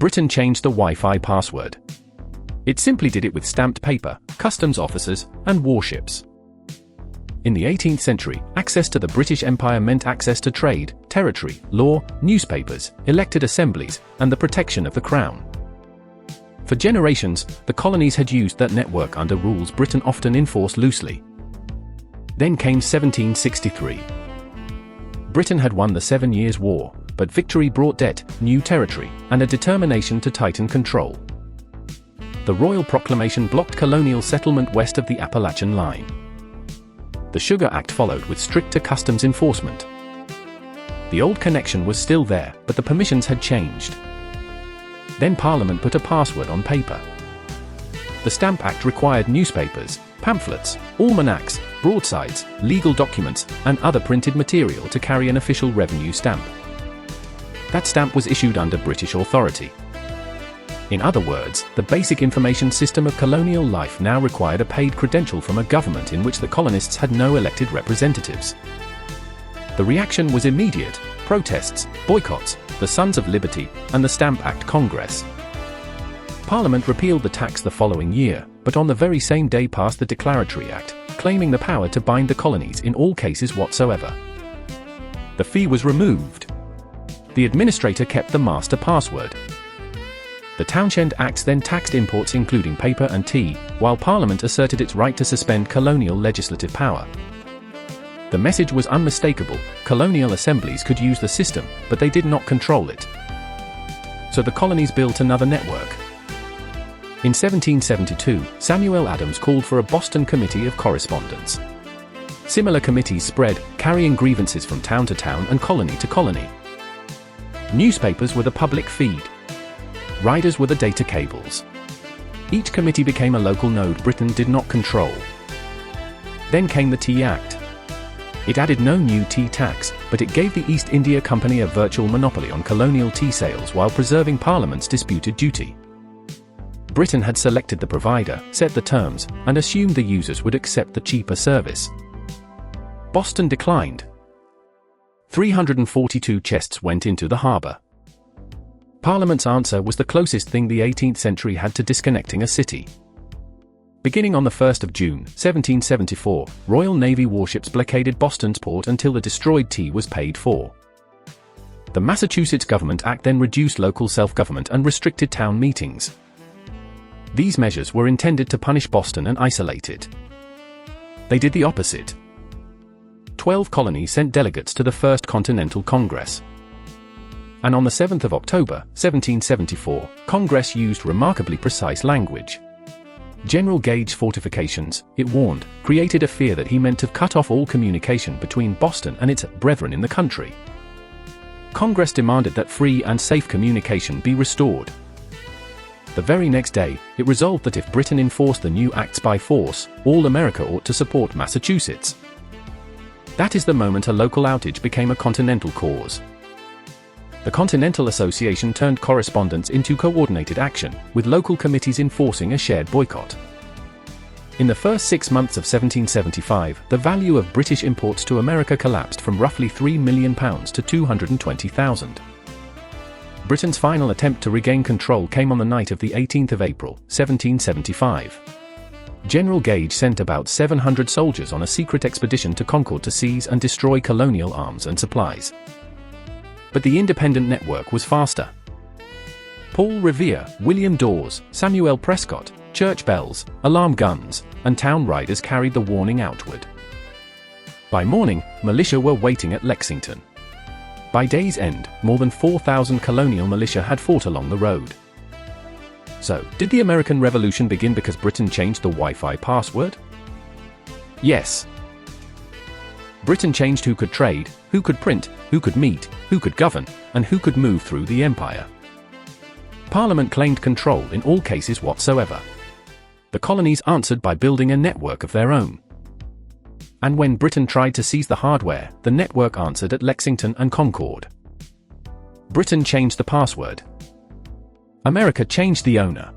Britain changed the Wi-Fi password. It simply did it with stamped paper, customs officers, and warships. In the 18th century, access to the British Empire meant access to trade, territory, law, newspapers, elected assemblies, and the protection of the crown. For generations, the colonies had used that network under rules Britain often enforced loosely. Then came 1763. Britain had won the 7 Years' War, but victory brought debt, new territory, and a determination to tighten control. The Royal Proclamation blocked colonial settlement west of the Appalachian Line. The Sugar Act followed with stricter customs enforcement. The old connection was still there, but the permissions had changed. Then Parliament put a password on paper. The Stamp Act required newspapers, pamphlets, almanacs, broadsides, legal documents, and other printed material to carry an official revenue stamp. That stamp was issued under British authority. In other words, the basic information system of colonial life now required a paid credential from a government in which the colonists had no elected representatives. The reaction was immediate: protests, boycotts, the Sons of Liberty, and the Stamp Act Congress. Parliament repealed the tax the following year, but on the very same day passed the Declaratory Act, claiming the power to bind the colonies in all cases whatsoever. The fee was removed. The administrator kept the master password. The Townshend Acts then taxed imports including paper and tea, while Parliament asserted its right to suspend colonial legislative power. The message was unmistakable: colonial assemblies could use the system, but they did not control it. So the colonies built another network. In 1772, Samuel Adams called for a Boston Committee of Correspondence. Similar committees spread, carrying grievances from town to town and colony to colony. Newspapers were the public feed. Riders were the data cables. Each committee became a local node Britain did not control. Then came the Tea Act. It added no new tea tax, but it gave the East India Company a virtual monopoly on colonial tea sales while preserving Parliament's disputed duty. Britain had selected the provider, set the terms, and assumed the users would accept the cheaper service. Boston declined. 342 chests went into the harbour. Parliament's answer was the closest thing the 18th century had to disconnecting a city. Beginning on the 1st of June, 1774, Royal Navy warships blockaded Boston's port until the destroyed tea was paid for. The Massachusetts Government Act then reduced local self-government and restricted town meetings. These measures were intended to punish Boston and isolate it. They did the opposite. 12 colonies sent delegates to the First Continental Congress. And on the 7th of October, 1774, Congress used remarkably precise language. General Gage fortifications, it warned, created a fear that he meant to cut off all communication between Boston and its brethren in the country. Congress demanded that free and safe communication be restored. The very next day, it resolved that if Britain enforced the new acts by force, all America ought to support Massachusetts. That is the moment a local outage became a continental cause. The Continental Association turned correspondence into coordinated action, with local committees enforcing a shared boycott. In the first 6 months of 1775, the value of British imports to America collapsed from roughly £3 million to 220,000. Britain's final attempt to regain control came on the night of the 18th of April, 1775. General Gage sent about 700 soldiers on a secret expedition to Concord to seize and destroy colonial arms and supplies. But the independent network was faster. Paul Revere, William Dawes, Samuel Prescott, church bells, alarm guns, and town riders carried the warning outward. By morning, militia were waiting at Lexington. By day's end, more than 4,000 colonial militia had fought along the road. So, did the American Revolution begin because Britain changed the Wi-Fi password? Yes. Britain changed who could trade, who could print, who could meet, who could govern, and who could move through the empire. Parliament claimed control in all cases whatsoever. The colonies answered by building a network of their own. And when Britain tried to seize the hardware, the network answered at Lexington and Concord. Britain changed the password. America changed the owner.